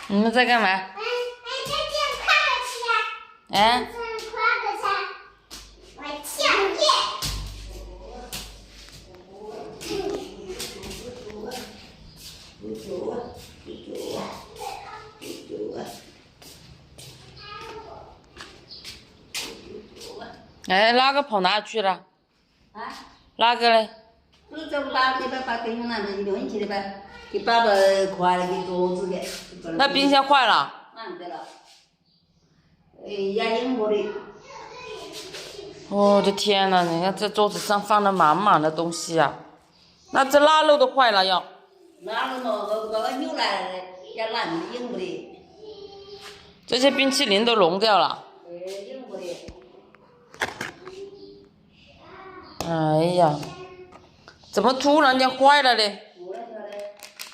你们在干嘛？哎。哎，哪个跑哪去了？啊？哪个嘞？是这把给冰箱那边用起的呗，给爸爸坏了给桌子给。那冰箱坏了？对了。压硬过的。我的天呐，你看这桌子上放的满满的东西啊，那这腊肉都坏了要。腊肉嘛，我扭来也烂的硬不的。这些冰淇淋都融掉了。硬不的。哎呀，怎么突然间坏了嘞？我也晓得，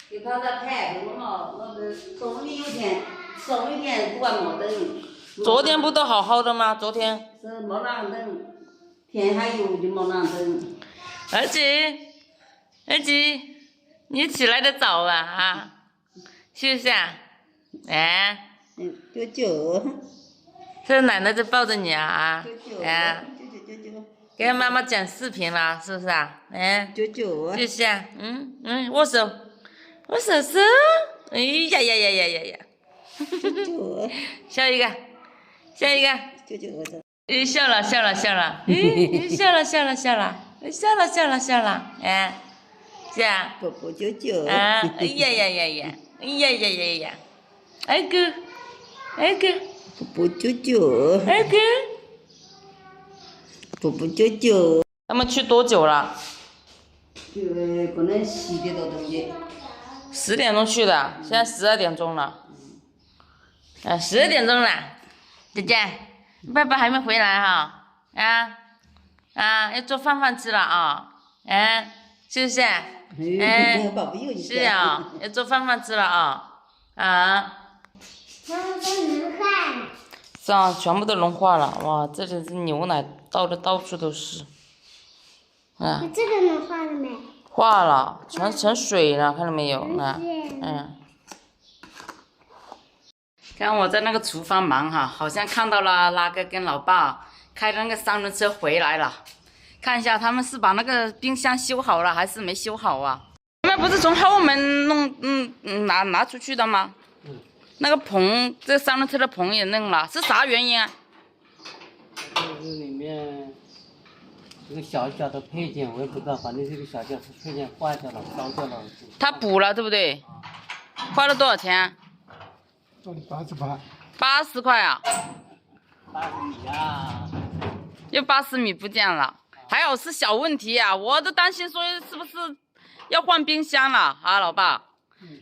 给他在太多嘛，那个终于有天，终于天不管没等。昨天不都好好的吗？昨天。是没啷等，天还有就没啷等。儿子，儿子，你起来的早啊，是不是啊？哎。舅舅。这奶奶在抱着你啊，舅舅。哎。给妈妈讲视频了，是不是啊？哎，舅舅。就是啊，握手，握手手，哎呀呀呀呀呀呀，笑一个，笑一个，舅舅我笑了笑了笑了，笑了笑了笑了，笑了笑了笑了，哎，是啊，宝宝舅舅。啊，哎呀呀呀呀，哎呀呀呀呀，二哥，二哥，宝宝舅舅。二哥。宝宝舅舅。他们去多久了？可能10点多钟的。10点钟去的，现在12点钟了。12点钟了，姐姐，爸爸还没回来哈？要做饭吃了啊？是不是？是啊，要做饭吃了啊？是啊，全部都融化了，哇，这里是牛奶倒的到处都是。这个能化了没？化了，全成水了，看到没有？看我在那个厨房忙哈，好像看到了那个跟老爸开的那个3轮车回来了，看一下他们是把那个冰箱修好了还是没修好啊？你们不是从后门拿出去的吗？那个棚，这3轮车的棚也弄了，是啥原因啊？这里面这个小小的配件我也不知道，反正这个小小的配件坏掉了，烧掉了。他补了对不对？花了多少钱啊？88。80块啊？80米啊！又80米不见了，还好是小问题啊，我都担心说是不是要换冰箱了啊，老爸？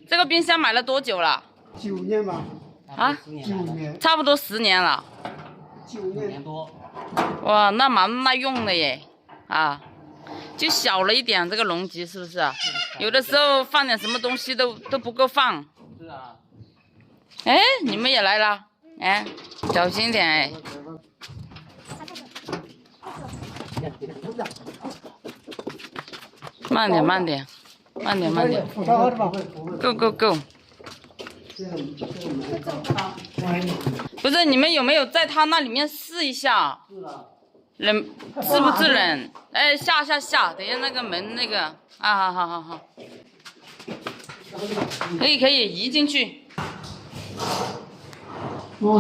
这个冰箱买了多久了？9年吧。啊？9年。差不多10年了。9年多。哇，那蛮耐用的耶，就小了一点这个容积，是不是啊？有的时候放点什么东西都不够放。是啊。哎，你们也来了，哎，小心点哎。慢点，慢点，慢点，慢点。Go go go。不是，你们有没有在他那里面试一下？冷，是不是冷？哎，下，等一下那个门那个好，可以移进去。后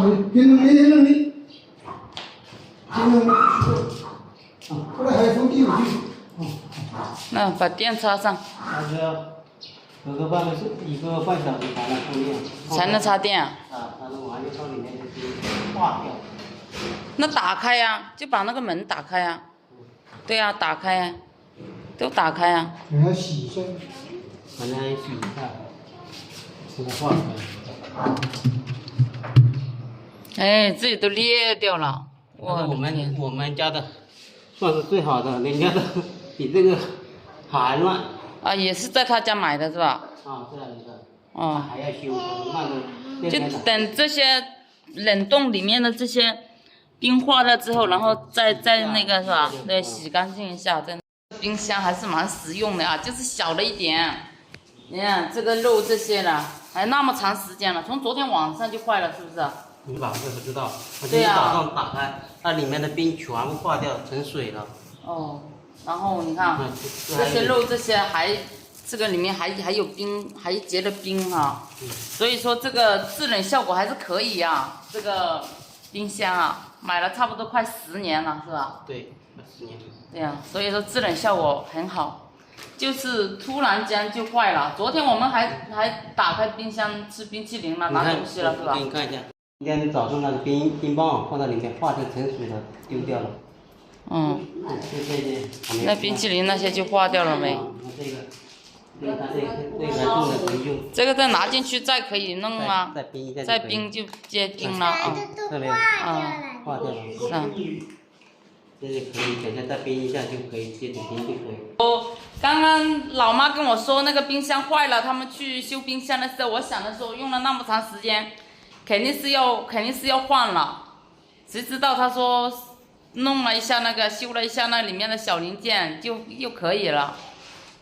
来还有风机有去。那把电插上。隔个半小时才能充电。才能插电啊？它能完全到里面就是化掉。那打开呀，就把那个门打开呀。对呀，打开呀，都打开呀。给它洗一下。反正洗一下，这个化开。哎，自己都裂掉了。我们家的算是最好的，人家的比这个还乱。也是在他家买的是吧？这样的。还要修，慢的。就等这些冷冻里面的这些冰化了之后，然后再那个是吧？对，洗干净一下，再。冰箱还是蛮实用的啊，就是小了一点。你看这个肉这些了，还那么长时间了，从昨天晚上就坏了，是不是？你晚上不知道，我今天早上打开，它里面的冰全部化掉成水了。哦，然后你看这些肉这些这个里面还有冰，还结了冰哈、所以说这个制冷效果还是可以呀、这个冰箱啊，买了差不多快10年了，是吧？对，10年。对呀、所以说制冷效果很好，就是突然间就坏了。昨天我们还打开冰箱吃冰淇淋了，拿东西了，是吧？我给你看一下，今天早上那个冰棒放在里面化成水了，丢掉了。那冰淇淋那些就化掉了没？这个还冻的可以用。这个再拿进去再可以弄吗？再冰一下。再冰就结冰了啊。这都化掉了。化掉了。是啊。这个可以，等下再冰一下就可以，接着冰就可以。刚刚老妈跟我说那个冰箱坏了，他们去修冰箱的时候，我想的说用了那么长时间，肯定是要换了。谁知道他说弄了一下那个修了一下那里面的小零件就又可以了，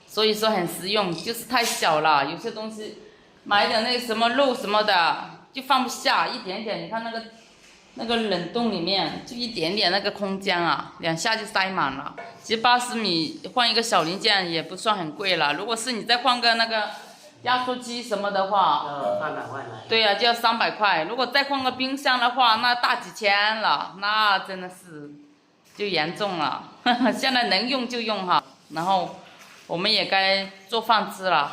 所以说很实用，就是太小了，有些东西买点那个什么肉什么的就放不下，一点点，你看那个冷冻里面就一点点那个空间啊，2下就塞满了。其实80米换一个小零件也不算很贵了，如果是你再换个那个压缩机什么的话，300块呢。对呀、就要300块。如果再换个冰箱的话，那大几千了，那真的是就严重了。现在能用就用哈，然后我们也该做饭吃了。